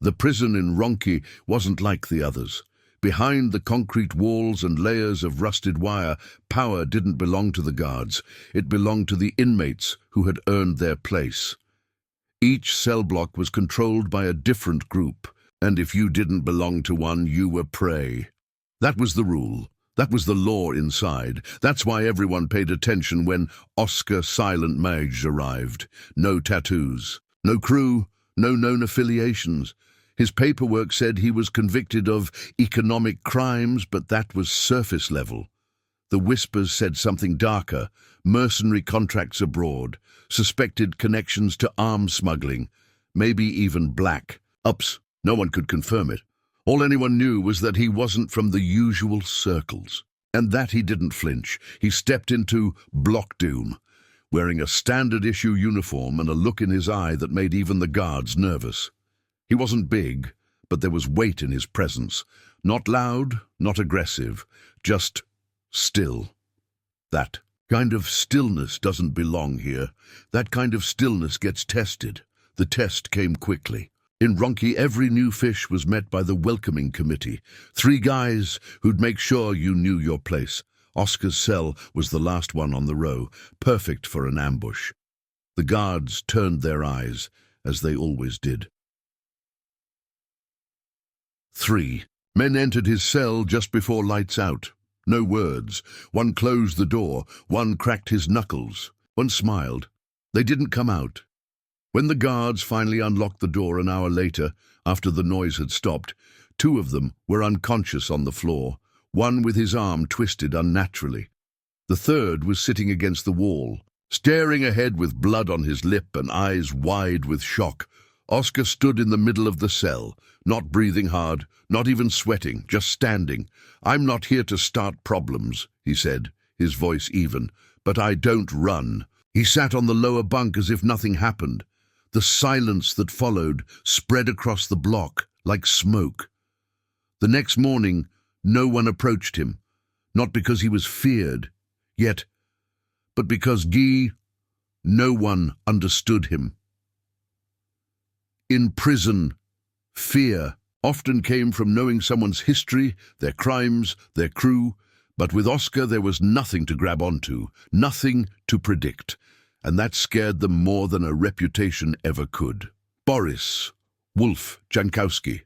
The prison in Ronki wasn't like the others. Behind the concrete walls and layers of rusted wire, power didn't belong to the guards. It belonged to the inmates who had earned their place. Each cell block was controlled by a different group, and if you didn't belong to one, you were prey. That was the rule. That was the law inside. That's why everyone paid attention when Oscar Silent Mage arrived. No tattoos, no crew, no known affiliations. His paperwork said he was convicted of economic crimes, but that was surface level. The whispers said something darker: mercenary contracts abroad, suspected connections to arms smuggling, maybe even black ops. No one could confirm it. All anyone knew was that he wasn't from the usual circles, and that he didn't flinch. He stepped into Block Doom, wearing a standard-issue uniform and a look in his eye that made even the guards nervous. He wasn't big, but there was weight in his presence. Not loud, not aggressive, just still. That kind of stillness doesn't belong here. That kind of stillness gets tested. The test came quickly. In Ronki, every new fish was met by the welcoming committee. 3 guys who'd make sure you knew your place. Oscar's cell was the last one on the row, perfect for an ambush. The guards turned their eyes, as they always did. 3 men entered his cell just before lights out. No words. One closed the door, one cracked his knuckles, one smiled. They didn't come out. When the guards finally unlocked the door an hour later, after the noise had stopped, 2 of them were unconscious on the floor, one with his arm twisted unnaturally. The third was sitting against the wall, staring ahead with blood on his lip and eyes wide with shock. Oscar stood in the middle of the cell, not breathing hard, not even sweating, just standing. "I'm not here to start problems," he said, his voice even, "but I don't run." He sat on the lower bunk as if nothing happened. The silence that followed spread across the block like smoke. The next morning, no one approached him, not because he was feared, yet, but because no one understood him. In prison, fear often came from knowing someone's history, their crimes, their crew, but with Oscar there was nothing to grab onto, nothing to predict. And that scared them more than a reputation ever could. Boris, Wolf Jankowski,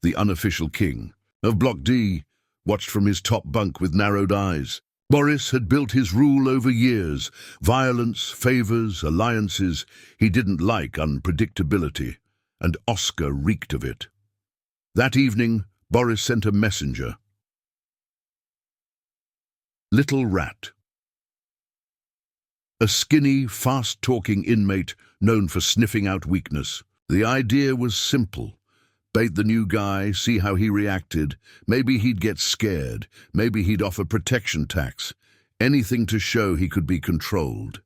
the unofficial king of Block D, watched from his top bunk with narrowed eyes. Boris had built his rule over years. Violence, favors, alliances. He didn't like unpredictability, and Oscar reeked of it. That evening, Boris sent a messenger. Little Rat. A skinny, fast-talking inmate known for sniffing out weakness. The idea was simple. Bait the new guy, see how he reacted. Maybe he'd get scared. Maybe he'd offer protection tax. Anything to show he could be controlled.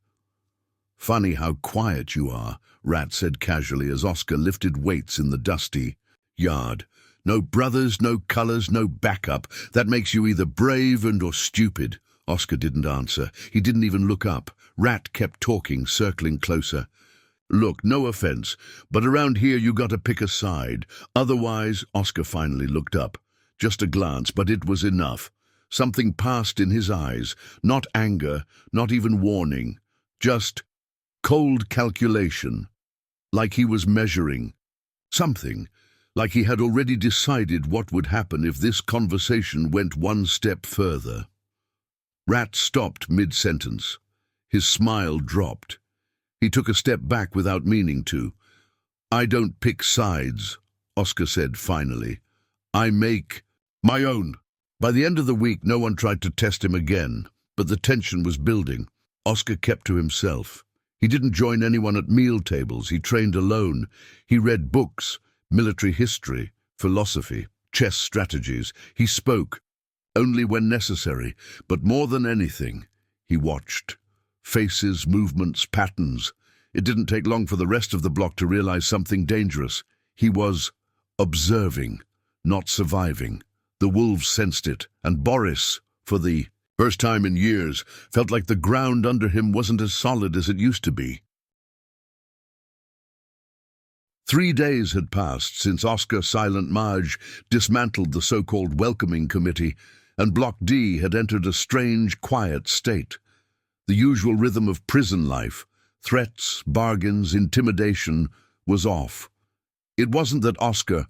"Funny how quiet you are," Rat said casually as Oscar lifted weights in the dusty yard. "No brothers, no colors, no backup. That makes you either brave or stupid." Oscar didn't answer. He didn't even look up. Rat kept talking, circling closer. "Look, no offense, but around here you gotta pick a side. Otherwise," Oscar finally looked up. Just a glance, but it was enough. Something passed in his eyes. Not anger, not even warning. Just cold calculation. Like he was measuring something. Like he had already decided what would happen if this conversation went one step further. Rat stopped mid-sentence. His smile dropped. He took a step back without meaning to. "I don't pick sides," Oscar said finally. "I make my own." By the end of the week, no one tried to test him again, but the tension was building. Oscar kept to himself. He didn't join anyone at meal tables. He trained alone. He read books, military history, philosophy, chess strategies. He spoke, only when necessary, but more than anything, he watched. Faces, movements, patterns. It didn't take long for the rest of the block to realize something dangerous. He was observing, not surviving. The wolves sensed it, and Boris, for the first time in years, felt like the ground under him wasn't as solid as it used to be. 3 days had passed since Oscar Silent Marge dismantled the so-called welcoming committee, and Block D had entered a strange, quiet state. The usual rhythm of prison life, threats, bargains, intimidation, was off. It wasn't that Oscar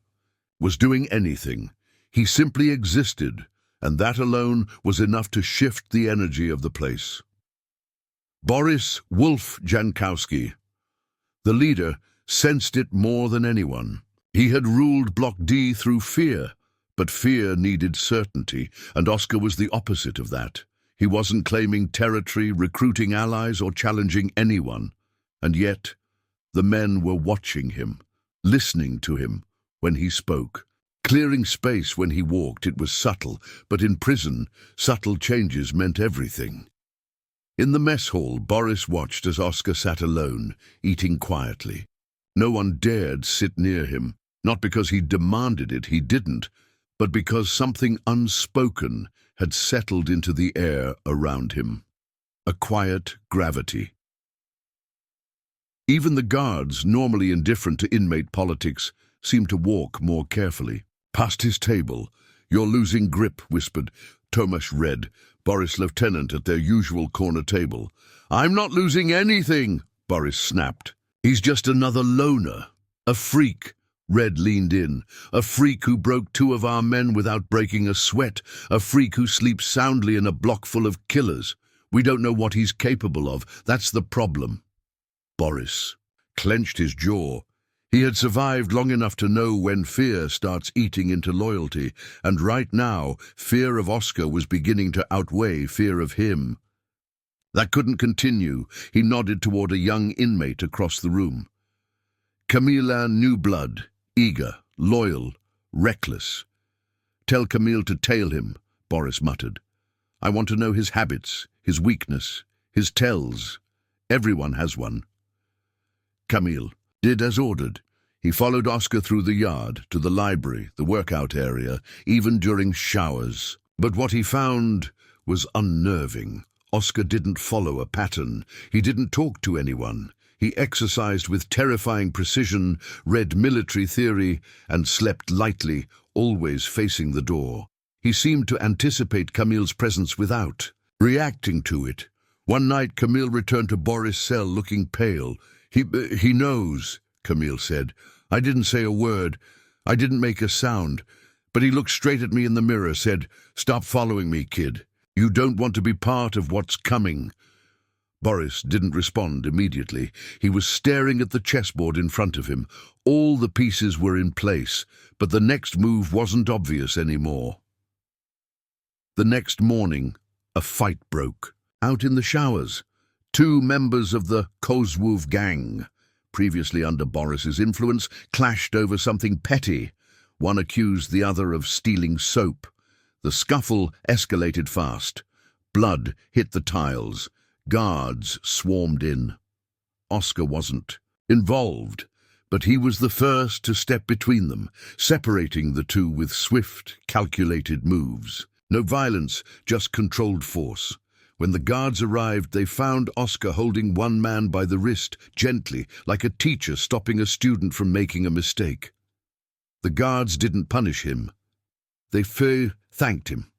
was doing anything. He simply existed, and that alone was enough to shift the energy of the place. Boris Wolf Jankowski, the leader, sensed it more than anyone. He had ruled Block D through fear, but fear needed certainty, and Oscar was the opposite of that. He wasn't claiming territory, recruiting allies, or challenging anyone. And yet, the men were watching him, listening to him when he spoke. Clearing space when he walked, it was subtle, but in prison, subtle changes meant everything. In the mess hall, Boris watched as Oscar sat alone, eating quietly. No one dared sit near him, not because he demanded it, he didn't, but because something unspoken had settled into the air around him. A quiet gravity. Even the guards, normally indifferent to inmate politics, seemed to walk more carefully. Past his table. "You're losing grip," whispered Tomasz Red, Boris' lieutenant at their usual corner table. "I'm not losing anything," Boris snapped. "He's just another loner. A freak." Red leaned in. "A freak who broke 2 of our men without breaking a sweat. A freak who sleeps soundly in a block full of killers. We don't know what he's capable of. That's the problem." Boris clenched his jaw. He had survived long enough to know when fear starts eating into loyalty, and right now, fear of Oscar was beginning to outweigh fear of him. That couldn't continue. He nodded toward a young inmate across the room. Camille new blood, eager, loyal, reckless. "Tell Camille to tail him," Boris muttered. "I want to know his habits, his weakness, his tells. Everyone has one." Camille did as ordered. He followed Oscar through the yard, to the library, the workout area, even during showers. But what he found was unnerving. Oscar didn't follow a pattern. He didn't talk to anyone. He exercised with terrifying precision, read military theory, and slept lightly, always facing the door. He seemed to anticipate Camille's presence without reacting to it. One night, Camille returned to Boris' cell looking pale. He knows," Camille said. "I didn't say a word. I didn't make a sound. But he looked straight at me in the mirror, said, 'Stop following me, kid. You don't want to be part of what's coming.'" Boris didn't respond immediately. He was staring at the chessboard in front of him. All the pieces were in place, but the next move wasn't obvious anymore. The next morning, a fight broke. Out in the showers, 2 members of the Kozwów gang, previously under Boris's influence, clashed over something petty. One accused the other of stealing soap. The scuffle escalated fast. Blood hit the tiles. Guards swarmed in. Oscar wasn't involved, but he was the first to step between them, separating the two with swift, calculated moves. No violence, just controlled force. When the guards arrived, they found Oscar holding one man by the wrist, gently, like a teacher stopping a student from making a mistake. The guards didn't punish him. They thanked him.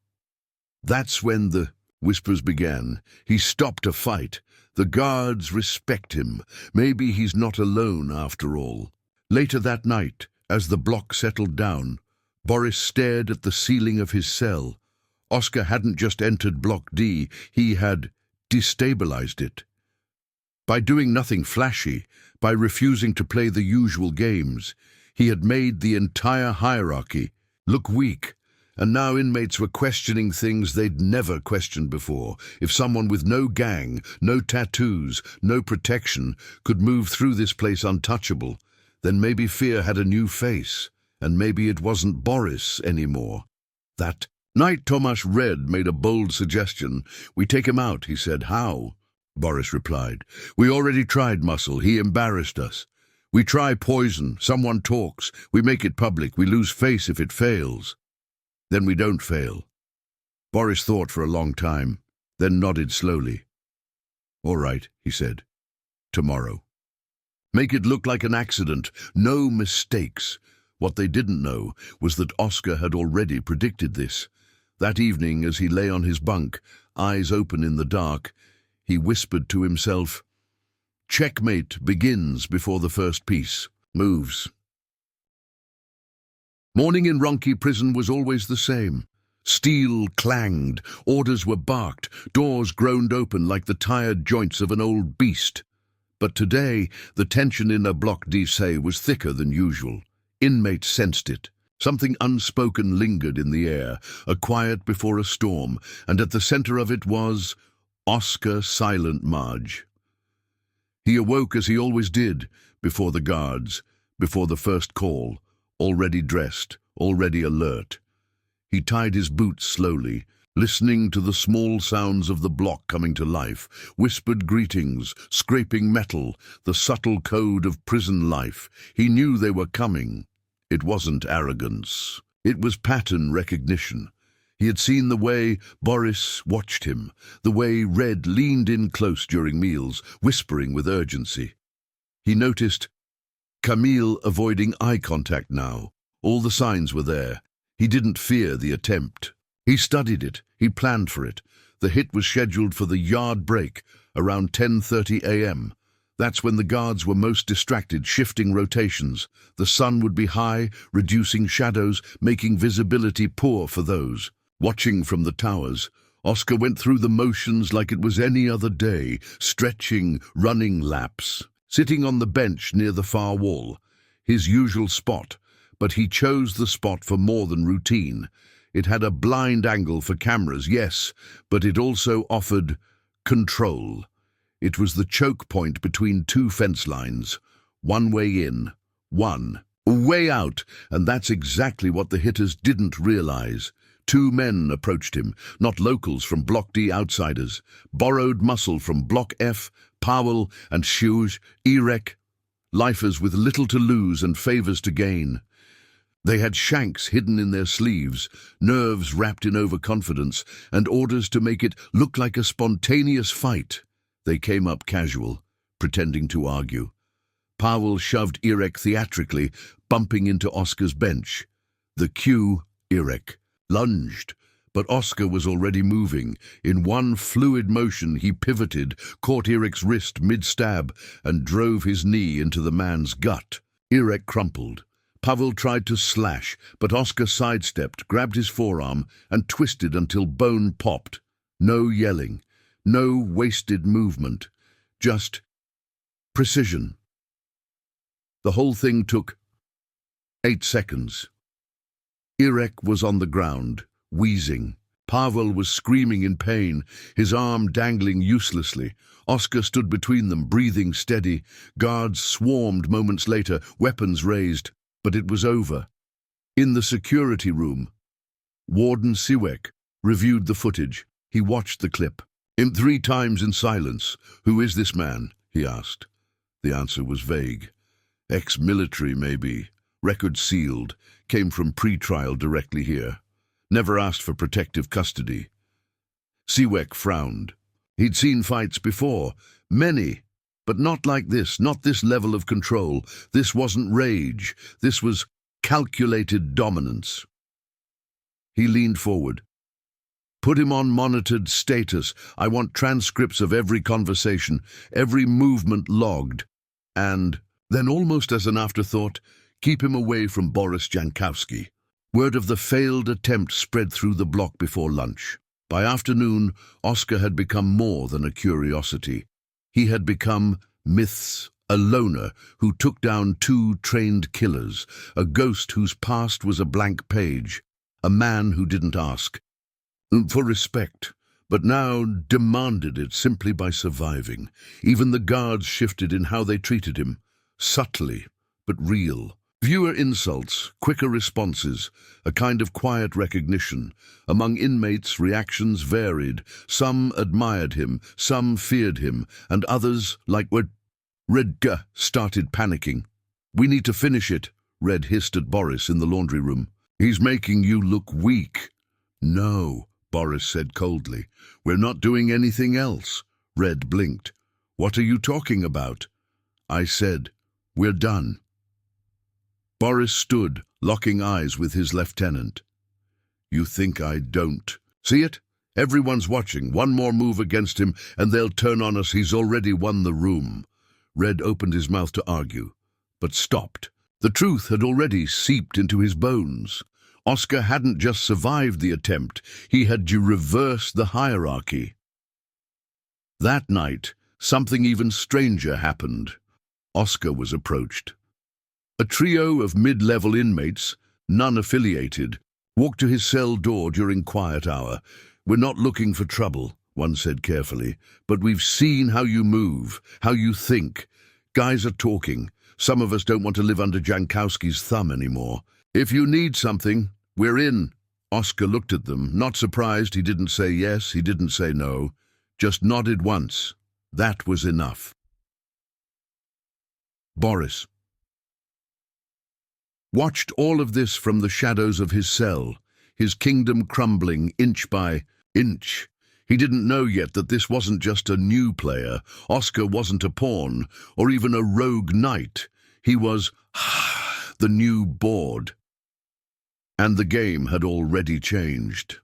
That's when the whispers began. He stopped a fight. The guards respect him. Maybe he's not alone after all. Later that night, as the block settled down, Boris stared at the ceiling of his cell. Oscar hadn't just entered Block D, he had destabilized it. By doing nothing flashy, by refusing to play the usual games, he had made the entire hierarchy look weak. And now inmates were questioning things they'd never questioned before. If someone with no gang, no tattoos, no protection could move through this place untouchable, then maybe fear had a new face, and maybe it wasn't Boris anymore. That night Tomasz Red made a bold suggestion. "We take him out," he said. "How?" Boris replied. "We already tried Muscle. He embarrassed us. We try poison. Someone talks. We make it public. We lose face if it fails. Then we don't fail." Boris thought for a long time, then nodded slowly. "All right," he said. "Tomorrow." Make it look like an accident. No mistakes. What they didn't know was that Oscar had already predicted this. That evening, as he lay on his bunk, eyes open in the dark, he whispered to himself, "Checkmate begins before the first piece moves." Morning in Ronchi prison was always the same. Steel clanged, orders were barked, doors groaned open like the tired joints of an old beast. But today, the tension in a Bloc D-Say was thicker than usual. Inmates sensed it. Something unspoken lingered in the air, a quiet before a storm, and at the center of it was Oscar Silent Marge. He awoke as he always did, before the guards, before the first call, already dressed, already alert. He tied his boots slowly, listening to the small sounds of the block coming to life, whispered greetings, scraping metal, the subtle code of prison life. He knew they were coming. It wasn't arrogance. It was pattern recognition. He had seen the way Boris watched him, the way Red leaned in close during meals, whispering with urgency. He noticed Camille avoiding eye contact now. All the signs were there. He didn't fear the attempt. He studied it. He planned for it. The hit was scheduled for the yard break, around 10:30 a.m. That's when the guards were most distracted, shifting rotations. The sun would be high, reducing shadows, making visibility poor for those watching from the towers. Oscar went through the motions like it was any other day, stretching, running laps, sitting on the bench near the far wall, his usual spot. But he chose the spot for more than routine. It had a blind angle for cameras, yes, but it also offered control. It was the choke point between two fence lines. One way in, one way out, and that's exactly what the hitters didn't realize. Two men approached him, not locals from Block D outsiders, borrowed muscle from Block F, Powell and Shuj, Irek, lifers with little to lose and favors to gain. They had shanks hidden in their sleeves, nerves wrapped in overconfidence, and orders to make it look like a spontaneous fight. They came up casual, pretending to argue. Powell shoved Irek theatrically, bumping into Oscar's bench. The cue, Irek lunged, but Oscar was already moving. In one fluid motion, he pivoted, caught Irek's wrist mid-stab, and drove his knee into the man's gut. Irek crumpled. Pavel tried to slash, but Oscar sidestepped, grabbed his forearm, and twisted until bone popped. No yelling, no wasted movement, just precision. The whole thing took 8 seconds. Irek was on the ground, wheezing. Pavel was screaming in pain, his arm dangling uselessly. Oscar stood between them, breathing steady. Guards swarmed moments later, weapons raised. But it was over. In the security room, Warden Siwek reviewed the footage. He watched the clip. 3 times in silence. "Who is this man?" he asked. The answer was vague. "Ex-military, maybe. Record sealed. Came from pre-trial directly here. Never asked for protective custody." Siwek frowned. He'd seen fights before. Many. But not like this, not this level of control. This wasn't rage. This was calculated dominance. He leaned forward. "Put him on monitored status. I want transcripts of every conversation, every movement logged. And then, almost as an afterthought, keep him away from Boris Jankowski." Word of the failed attempt spread through the block before lunch. By afternoon, Oscar had become more than a curiosity. He had become myths, a loner who took down 2 trained killers, a ghost whose past was a blank page, a man who didn't ask for respect, but now demanded it simply by surviving. Even the guards shifted in how they treated him, subtly but real. Fewer insults, quicker responses, a kind of quiet recognition. Among inmates, reactions varied. Some admired him, some feared him, and others, like Redka, started panicking. "We need to finish it," Red hissed at Boris in the laundry room. "He's making you look weak." "No," Boris said coldly. "We're not doing anything else." Red blinked. "What are you talking about?" "I said, We're done." Boris stood, locking eyes with his lieutenant. "You think I don't see it? Everyone's watching. One more move against him, and they'll turn on us. He's already won the room." Red opened his mouth to argue, but stopped. The truth had already seeped into his bones. Oscar hadn't just survived the attempt, he had reversed the hierarchy. That night, something even stranger happened. Oscar was approached. A trio of mid-level inmates, none affiliated, walked to his cell door during quiet hour. "We're not looking for trouble," one said carefully, "but we've seen how you move, how you think. Guys are talking. Some of us don't want to live under Jankowski's thumb anymore. If you need something, we're in." Oscar looked at them, not surprised. He didn't say yes, he didn't say no, just nodded once. That was enough. Boris watched all of this from the shadows of his cell, his kingdom crumbling inch by inch. He didn't know yet that this wasn't just a new player. Oscar wasn't a pawn, or even a rogue knight. He was the new board. And the game had already changed.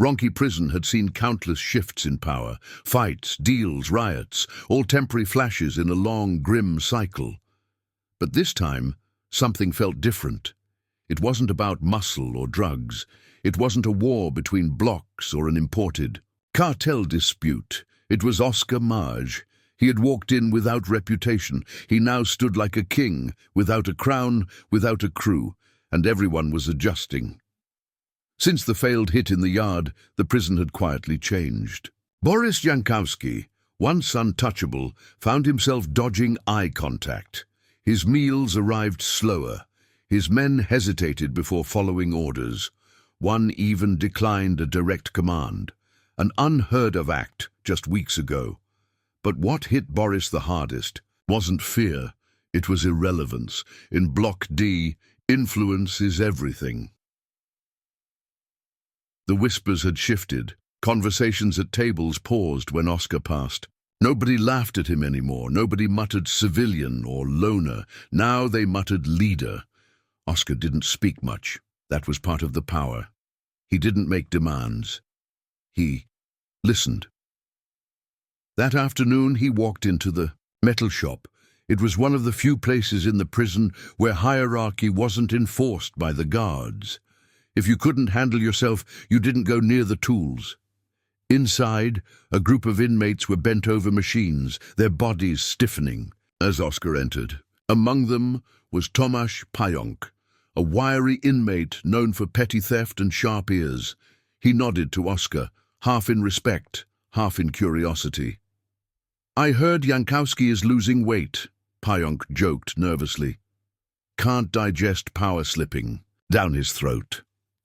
Ronki Prison had seen countless shifts in power, fights, deals, riots, all temporary flashes in a long, grim cycle. But this time, something felt different. It wasn't about muscle or drugs. It wasn't a war between blocks or an imported cartel dispute. It was Oscar Maj. He had walked in without reputation. He now stood like a king, without a crown, without a crew, and everyone was adjusting. Since the failed hit in the yard, the prison had quietly changed. Boris Jankowski, once untouchable, found himself dodging eye contact. His meals arrived slower. His men hesitated before following orders. One even declined a direct command, an unheard-of act just weeks ago. But what hit Boris the hardest wasn't fear, it was irrelevance. In Block D, influence is everything. The whispers had shifted. Conversations at tables paused when Oscar passed. Nobody laughed at him anymore. Nobody muttered civilian or loner. Now they muttered leader. Oscar didn't speak much. That was part of the power. He didn't make demands. He listened. That afternoon he walked into the metal shop. It was one of the few places in the prison where hierarchy wasn't enforced by the guards. If you couldn't handle yourself, you didn't go near the tools. Inside, a group of inmates were bent over machines, their bodies stiffening, as Oscar entered. Among them was Tomasz Pająk, a wiry inmate known for petty theft and sharp ears. He nodded to Oscar, half in respect, half in curiosity. "I heard Jankowski is losing weight," Pająk joked nervously. "Can't digest power slipping down his throat."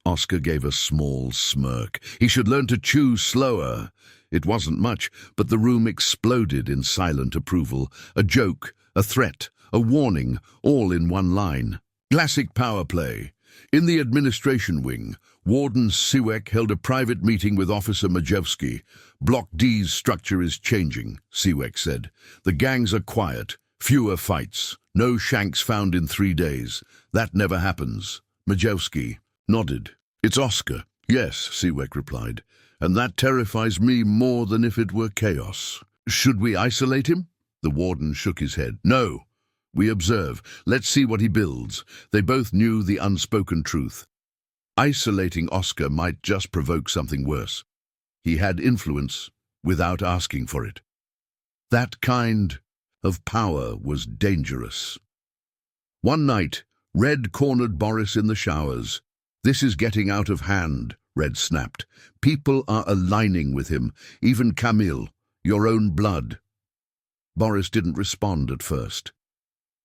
Oscar gave a small smirk. He should learn to chew slower. It wasn't much, but the room exploded in silent approval. A joke, a threat, a warning, all in one line. Classic power play. In the administration wing, Warden Siwek held a private meeting with Officer Majewski. "Block D's structure is changing," Siwek said. "The gangs are quiet, fewer fights, no shanks found in 3 days. That never happens." Majewski nodded. "It's Oscar." "Yes," Siwek replied, "and that terrifies me more than if it were chaos." "Should we isolate him?" The warden shook his head. "No. We observe. Let's see what he builds." They both knew the unspoken truth. Isolating Oscar might just provoke something worse. He had influence without asking for it. That kind of power was dangerous. One night, Red cornered Boris in the showers. "This is getting out of hand," Red snapped. "People are aligning with him, even Camille, your own blood." Boris didn't respond at first.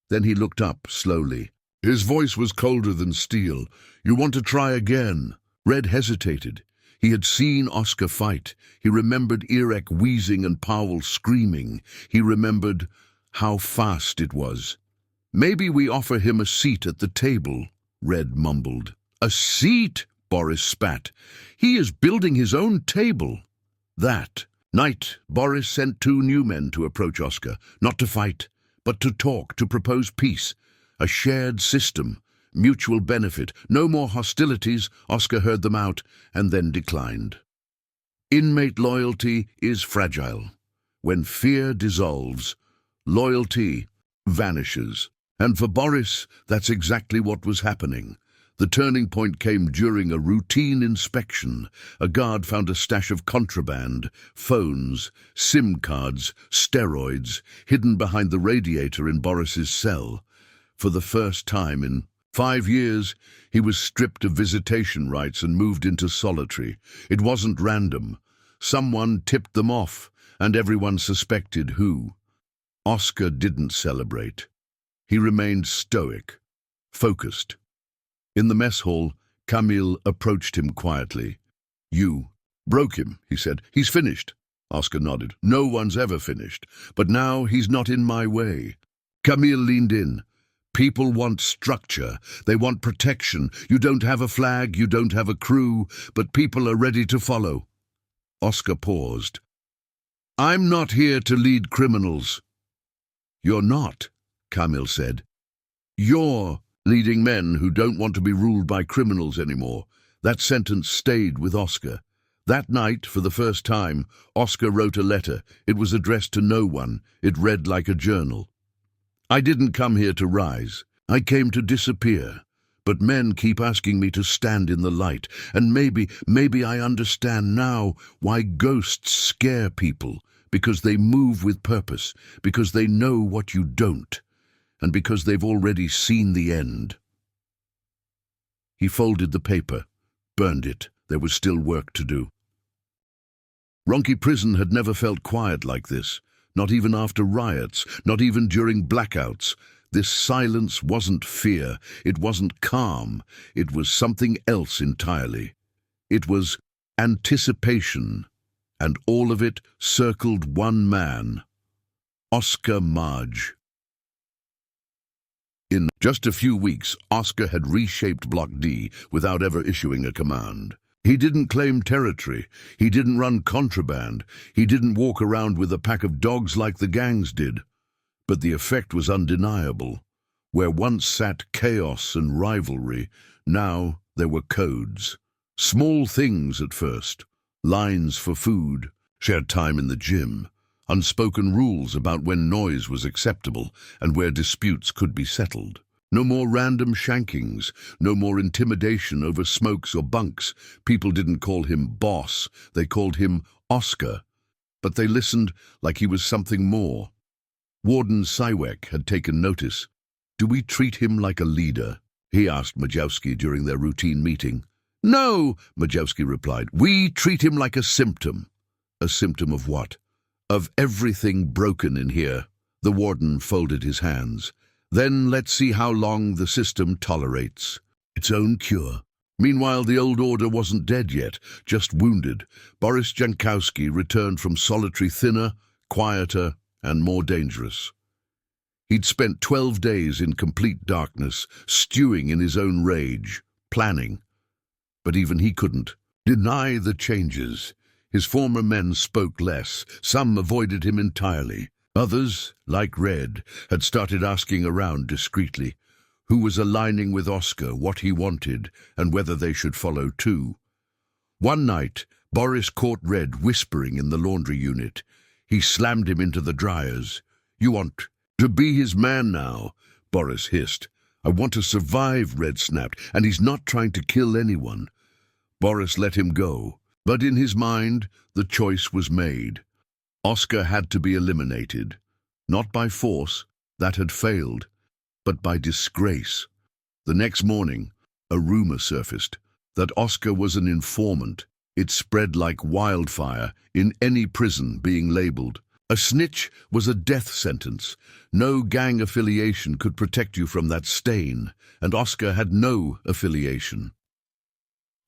Then he looked up slowly. His voice was colder than steel. "You want to try again?" Red hesitated. He had seen Oscar fight. He remembered Irek wheezing and Powell screaming. He remembered how fast it was. "Maybe we offer him a seat at the table," Red mumbled. "A seat?" Boris spat. "He is building his own table." That Night, Boris sent 2 new men to approach Oscar, not to fight, but to talk, to propose peace, a shared system, mutual benefit, no more hostilities. Oscar heard them out and then declined. Inmate loyalty is fragile. When fear dissolves, loyalty vanishes. And for Boris, that's exactly what was happening. The turning point came during a routine inspection. A guard found a stash of contraband, phones, SIM cards, steroids, hidden behind the radiator in Boris's cell. For the first time in 5 years, he was stripped of visitation rights and moved into solitary. It wasn't random. Someone tipped them off, and everyone suspected who. Oscar didn't celebrate. He remained stoic, focused. In the mess hall, Camille approached him quietly. "You broke him," he said. "He's finished." Oscar nodded. "No one's ever finished, but now he's not in my way." Camille leaned in. "People want structure. They want protection. You don't have a flag, you don't have a crew, but people are ready to follow." Oscar paused. "I'm not here to lead criminals." "You're not," Camille said. "You're leading men who don't want to be ruled by criminals anymore." That sentence stayed with Oscar. That night, for the first time, Oscar wrote a letter. It was addressed to no one. It read like a journal. "I didn't come here to rise. I came to disappear. But men keep asking me to stand in the light, and maybe I understand now why ghosts scare people, because they move with purpose, because they know what you don't, and because they've already seen the end." He folded the paper, burned it. There was still work to do. Ronchi Prison had never felt quiet like this, not even after riots, not even during blackouts. This silence wasn't fear, it wasn't calm, it was something else entirely. It was anticipation, and all of it circled one man, Oscar Marge. In just a few weeks, Oscar had reshaped Block D without ever issuing a command. He didn't claim territory, he didn't run contraband, he didn't walk around with a pack of dogs like the gangs did. But the effect was undeniable. Where once sat chaos and rivalry, now there were codes. Small things at first, lines for food, shared time in the gym, unspoken rules about when noise was acceptable and where disputes could be settled. No more random shankings, no more intimidation over smokes or bunks. People didn't call him boss, they called him Oscar. But they listened like he was something more. Warden Sywek had taken notice. "Do we treat him like a leader?" he asked Majewski during their routine meeting. "No," Majewski replied. "We treat him like a symptom." "A symptom of what?" "Of everything broken in here." The warden folded his hands. "Then let's see how long the system tolerates its own cure." Meanwhile, the old order wasn't dead yet, just wounded. Boris Jankowski returned from solitary thinner, quieter, and more dangerous. He'd spent 12 days in complete darkness, stewing in his own rage, planning. But even he couldn't deny the changes. His former men spoke less. Some avoided him entirely. Others, like Red, had started asking around discreetly who was aligning with Oscar, what he wanted, and whether they should follow too. One night, Boris caught Red whispering in the laundry unit. He slammed him into the dryers. "You want to be his man now," Boris hissed. "I want to survive," Red snapped, "and he's not trying to kill anyone." Boris let him go, but in his mind, the choice was made. Oscar had to be eliminated, not by force, that had failed, but by disgrace. The next morning, a rumor surfaced that Oscar was an informant. It spread like wildfire in any prison being labeled. A snitch was a death sentence. No gang affiliation could protect you from that stain, and Oscar had no affiliation.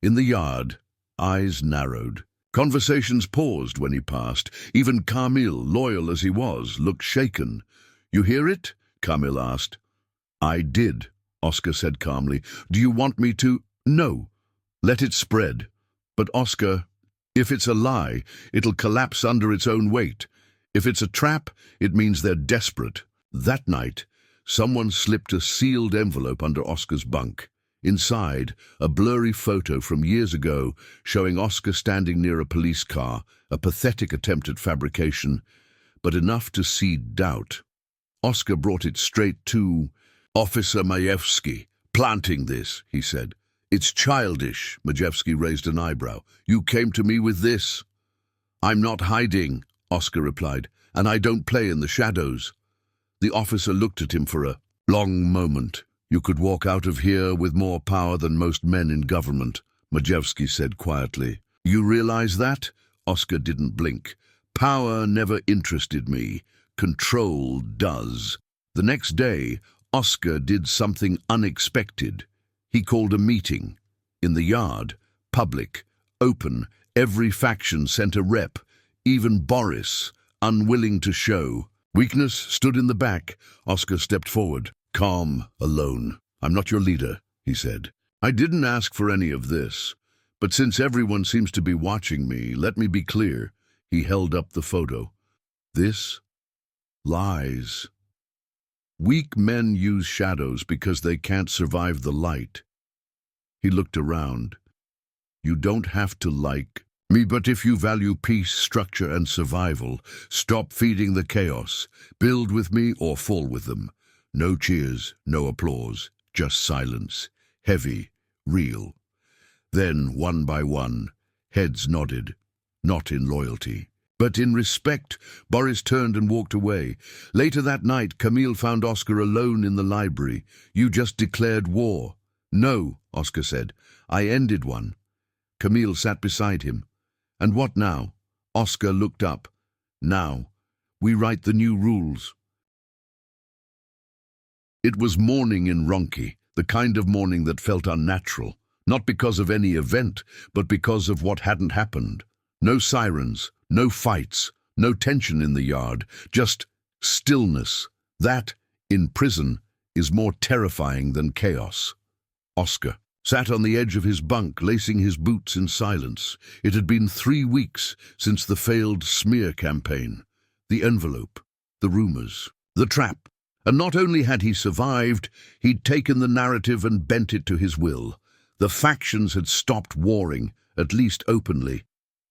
In the yard, eyes narrowed. Conversations paused when he passed. Even Camille, loyal as he was, looked shaken. "You hear it?" Camille asked. "I did," Oscar said calmly. "Do you want me to?" "No. Let it spread." But Oscar If it's a lie, it'll collapse under its own weight. If it's a trap, it means they're desperate. That night, someone slipped a sealed envelope under Oscar's bunk. Inside, a blurry photo from years ago showing Oscar standing near a police car, a pathetic attempt at fabrication, but enough to seed doubt. Oscar brought it straight to Officer Majewski. "Planting this," he said. "It's childish." Majewski raised an eyebrow. "You came to me with this." "I'm not hiding," Oscar replied, "and I don't play in the shadows." The officer looked at him for a long moment. "You could walk out of here with more power than most men in government," Majewski said quietly. "You realize that?" Oscar didn't blink. "Power never interested me. Control does." The next day, Oscar did something unexpected. He called a meeting. In the yard, public, open, every faction sent a rep, even Boris, unwilling to show. Weakness stood in the back. Oscar stepped forward, calm, alone. "I'm not your leader," he said. "I didn't ask for any of this. But since everyone seems to be watching me, let me be clear." He held up the photo. "This lies. Weak men use shadows because they can't survive the light." He looked around. "You don't have to like me, but if you value peace, structure, and survival, stop feeding the chaos. Build with me or fall with them. No cheers, no applause, just silence. Heavy, real." Then, one by one, heads nodded, not in loyalty, but in respect. Boris turned and walked away. Later that night, Camille found Oscar alone in the library. "You just declared war." "No," Oscar said. "I ended one." Camille sat beside him. "And what now?" Oscar looked up. "Now, we write the new rules." It was morning in Ronki, the kind of morning that felt unnatural, not because of any event, but because of what hadn't happened. No sirens, no fights, no tension in the yard, just stillness. That, in prison, is more terrifying than chaos. Oscar sat on the edge of his bunk, lacing his boots in silence. It had been 3 weeks since the failed smear campaign, the envelope, the rumors, the trap. And not only had he survived, he'd taken the narrative and bent it to his will. The factions had stopped warring, at least openly.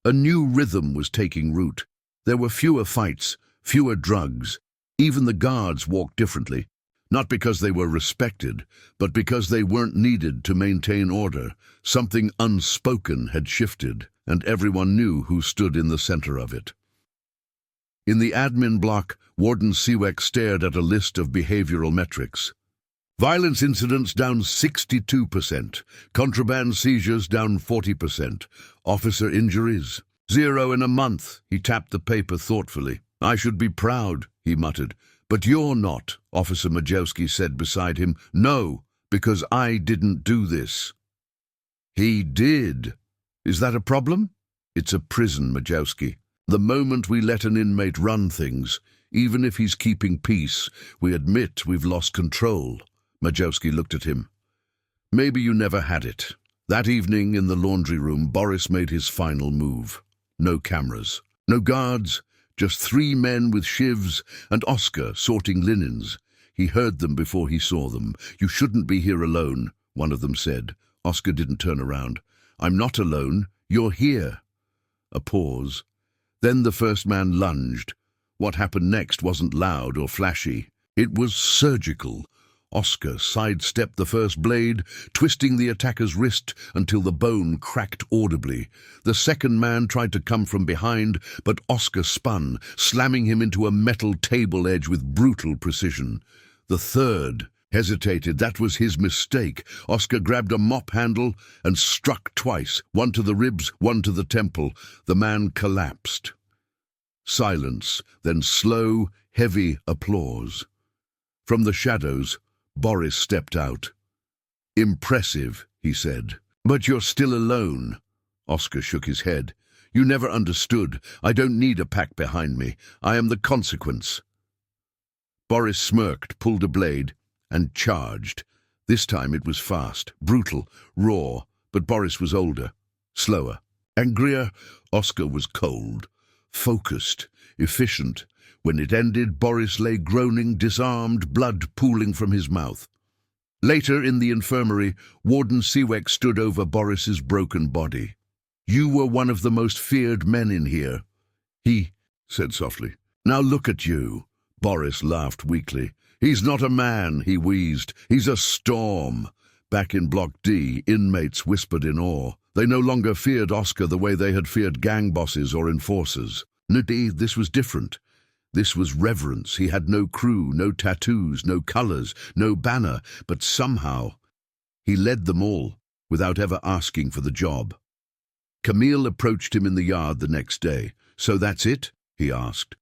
A new rhythm was taking root. There were fewer fights, fewer drugs. Even the guards walked differently. Not because they were respected, but because they weren't needed to maintain order. Something unspoken had shifted, and everyone knew who stood in the center of it. In the admin block, Warden Siwek stared at a list of behavioral metrics. Violence incidents down 62%, contraband seizures down 40%, officer injuries 0 in a month. He tapped the paper thoughtfully. "I should be proud," he muttered. "But you're not," Officer Majewski said beside him. "No, because I didn't do this." "He did. Is that a problem?" "It's a prison, Majewski. The moment we let an inmate run things, even if he's keeping peace, we admit we've lost control." Majewski looked at him. "Maybe you never had it." That evening in the laundry room, Boris made his final move. No cameras, no guards, just 3 men with shivs and Oscar sorting linens. He heard them before he saw them. "You shouldn't be here alone," one of them said. Oscar didn't turn around. "I'm not alone. You're here." A pause. Then the first man lunged. What happened next wasn't loud or flashy. It was surgical. Oscar sidestepped the first blade, twisting the attacker's wrist until the bone cracked audibly. The second man tried to come from behind, but Oscar spun, slamming him into a metal table edge with brutal precision. The third hesitated. That was his mistake. Oscar grabbed a mop handle and struck twice, one to the ribs, one to the temple. The man collapsed. Silence, then slow, heavy applause. From the shadows, Boris stepped out. "Impressive," he said. "But you're still alone." Oscar shook his head. "You never understood. I don't need a pack behind me. I am the consequence." Boris smirked, pulled a blade, and charged. This time it was fast, brutal, raw, but Boris was older, slower. Angrier, Oscar was cold, focused, efficient. When it ended, Boris lay groaning, disarmed, blood pooling from his mouth. Later, in the infirmary, Warden Seeweck stood over Boris's broken body. "You were one of the most feared men in here," he said softly. "Now look at you." Boris laughed weakly. "He's not a man," he wheezed. "He's a storm." Back in Block D, inmates whispered in awe. They no longer feared Oscar the way they had feared gang bosses or enforcers. No, this was different. This was reverence. He had no crew, no tattoos, no colors, no banner, but somehow he led them all without ever asking for the job. Camille approached him in the yard the next day. "So that's it?" he asked.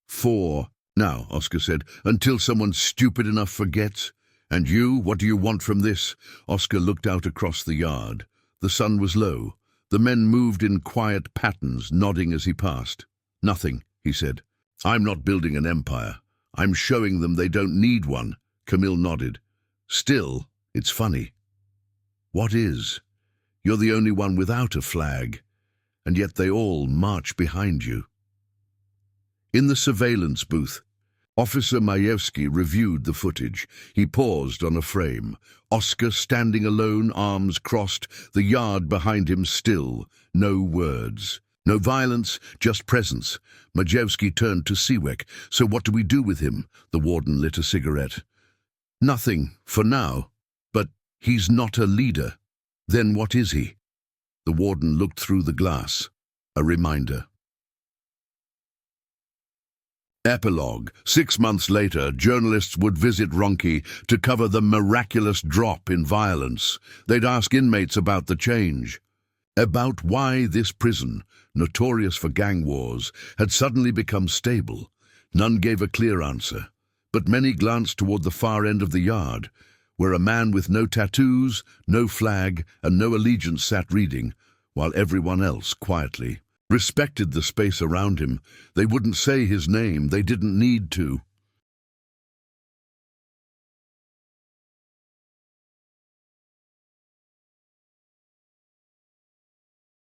"4 now," Oscar said, "until someone stupid enough forgets. And you, what do you want from this?" Oscar looked out across the yard. The sun was low. The men moved in quiet patterns, nodding as he passed. "Nothing," he said. "I'm not building an empire. I'm showing them they don't need one." Camille nodded. "Still, it's funny." "What is?" "You're the only one without a flag, and yet they all march behind you." In the surveillance booth, Officer Majewski reviewed the footage. He paused on a frame. Oscar standing alone, arms crossed, the yard behind him still. No words. No violence, just presence. Majewski turned to Seeweck. "So what do we do with him?" The warden lit a cigarette. "Nothing, for now. But he's not a leader. Then what is he?" The warden looked through the glass. A reminder. Epilogue. 6 months later, journalists would visit Ronki to cover the miraculous drop in violence. They'd ask inmates about the change, about why this prison, notorious for gang wars, had suddenly become stable. None gave a clear answer, but many glanced toward the far end of the yard, where a man with no tattoos, no flag, and no allegiance sat reading, while everyone else quietly respected the space around him. They wouldn't say his name, they didn't need to.